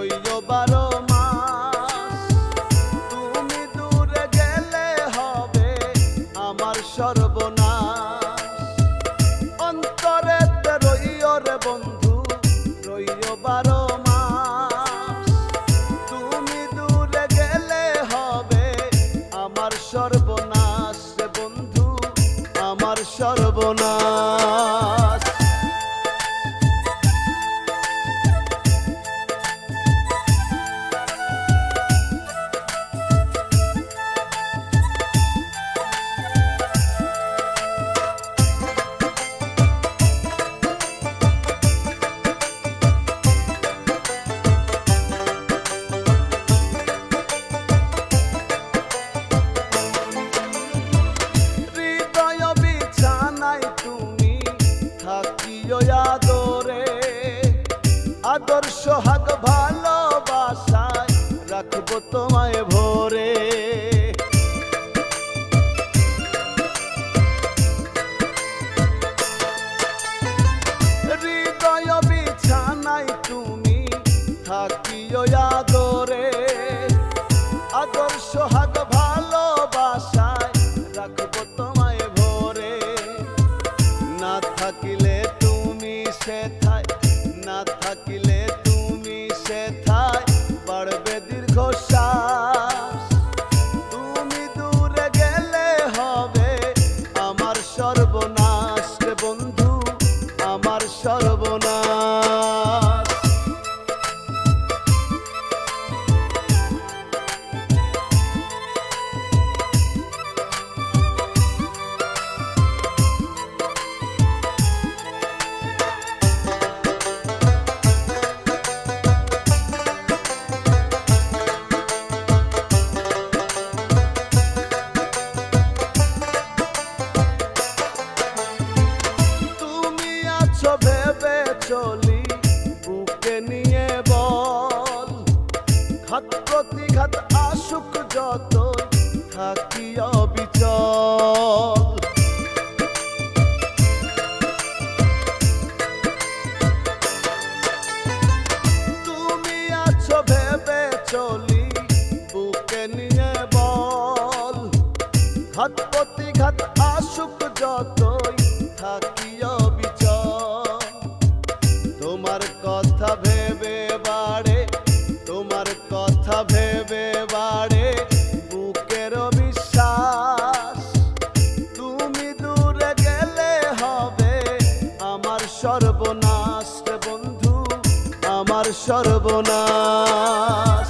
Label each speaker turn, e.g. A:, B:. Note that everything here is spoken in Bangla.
A: রইও 12 মাস। তুমি দূরে গেলে হবে আমার সর্বনাশ। অন্তরেতে রইও রে বন্ধু, রইও 12 মাস। তুমি দূরে গেলে হবে আমার সর্বনাশ রে বন্ধু, আমার সর্বনাশ। আদরে আদর সোহাগ ভালোবাসায় রাখবো তোমায় ভরে। হৃদয় বিছানায় তুমি থাকিও আদরে আদর সোহাগ ভালোবাসায় রাখবো তোমায় ভরে। না থাকিলে সেথায়, না থাকিলে তুমি সেথায় বাড়বে দীর্ঘশ্বাস। তুমি দূরে গেলে হবে আমার সর্বনাশ রে বন্ধু, আমার সর্বনাশ। ভেবে চলি বুকে নিয়ে বল, ঘাত প্রতিঘাত আসুক যতই থাকি অবিচল। তুমি আছো ভেবে চলি বুকে নিয়ে বল, ঘাত প্রতিঘাত আসুক যতই থাকি অবিচল। তোমার কথা ভেবে বাড়ে, তোমার কথা ভেবে বাড়ে বুকের বিশ্বাস। তুমি দূরে গেলে হবে আমার সর্বনাশ রে বন্ধু, আমার সর্বনাশ।